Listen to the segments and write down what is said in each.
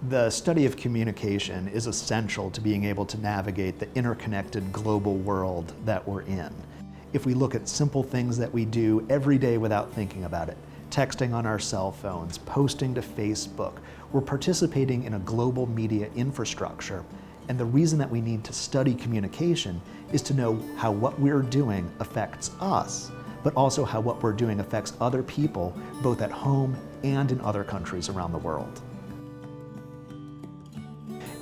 The study of communication is essential to being able to navigate the interconnected global world that we're in. If we look at simple things that we do every day without thinking about it, texting on our cell phones, posting to Facebook, we're participating in a global media infrastructure. And the reason that we need to study communication is to know how what we're doing affects us, but also how what we're doing affects other people, both at home and in other countries around the world.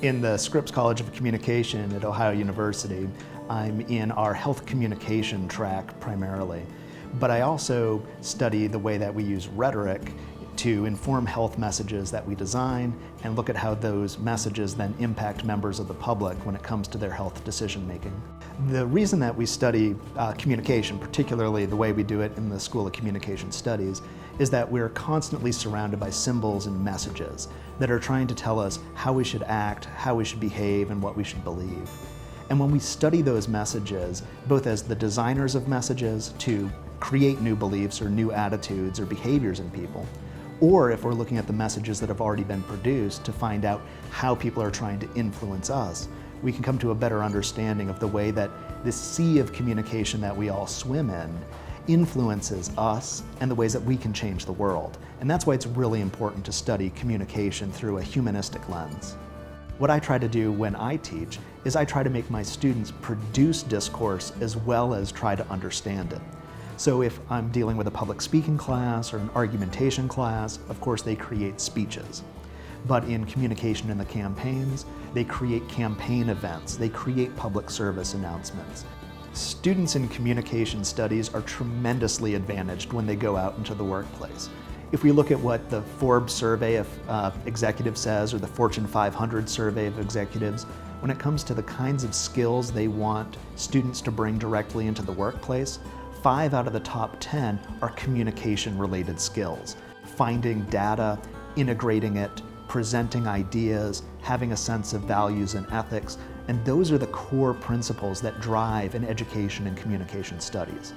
In the Scripps College of Communication at Ohio University, I'm in our health communication track primarily, but I also study the way that we use rhetoric to inform health messages that we design and look at how those messages then impact members of the public when it comes to their health decision making. The reason that we study communication, particularly the way we do it in the School of Communication Studies, is that we're constantly surrounded by symbols and messages that are trying to tell us how we should act, how we should behave, and what we should believe. And when we study those messages, both as the designers of messages to create new beliefs or new attitudes or behaviors in people, or if we're looking at the messages that have already been produced to find out how people are trying to influence us, we can come to a better understanding of the way that this sea of communication that we all swim in influences us and the ways that we can change the world. And that's why it's really important to study communication through a humanistic lens. What I try to do when I teach is I try to make my students produce discourse as well as try to understand it. So if I'm dealing with a public speaking class or an argumentation class, of course they create speeches. But in communication in the campaigns, they create campaign events, they create public service announcements. Students in communication studies are tremendously advantaged when they go out into the workplace. If we look at what the Forbes survey of executives says, or the Fortune 500 survey of executives, when it comes to the kinds of skills they want students to bring directly into the workplace, 5 out of the top 10 are communication-related skills. Finding data, integrating it, presenting ideas, having a sense of values and ethics, and those are the core principles that drive an education in communication studies.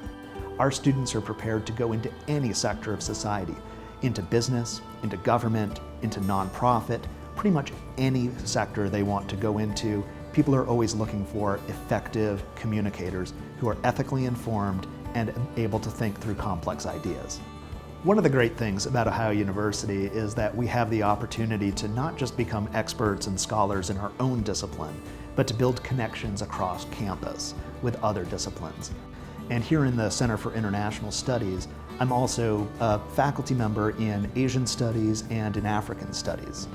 Our students are prepared to go into any sector of society, into business, into government, into nonprofit, pretty much any sector they want to go into. People are always looking for effective communicators who are ethically informed and able to think through complex ideas. One of the great things about Ohio University is that we have the opportunity to not just become experts and scholars in our own discipline, but to build connections across campus with other disciplines. And here in the Center for International Studies, I'm also a faculty member in Asian Studies and in African Studies.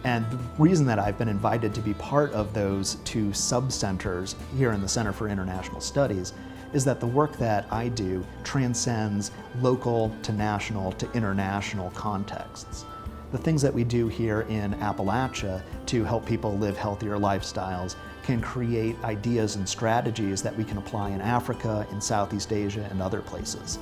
And the reason that I've been invited to be part of those two sub-centers here in the Center for International Studies is that the work that I do transcends local to national to international contexts. The things that we do here in Appalachia to help people live healthier lifestyles can create ideas and strategies that we can apply in Africa, in Southeast Asia, and other places.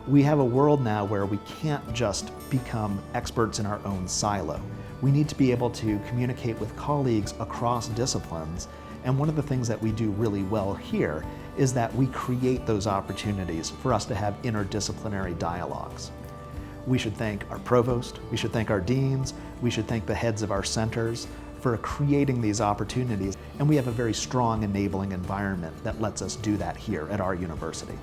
We have a world now where we can't just become experts in our own silo. We need to be able to communicate with colleagues across disciplines, and one of the things that we do really well here is that we create those opportunities for us to have interdisciplinary dialogues. We should thank our provost, we should thank our deans, we should thank the heads of our centers for creating these opportunities, and we have a very strong enabling environment that lets us do that here at our university.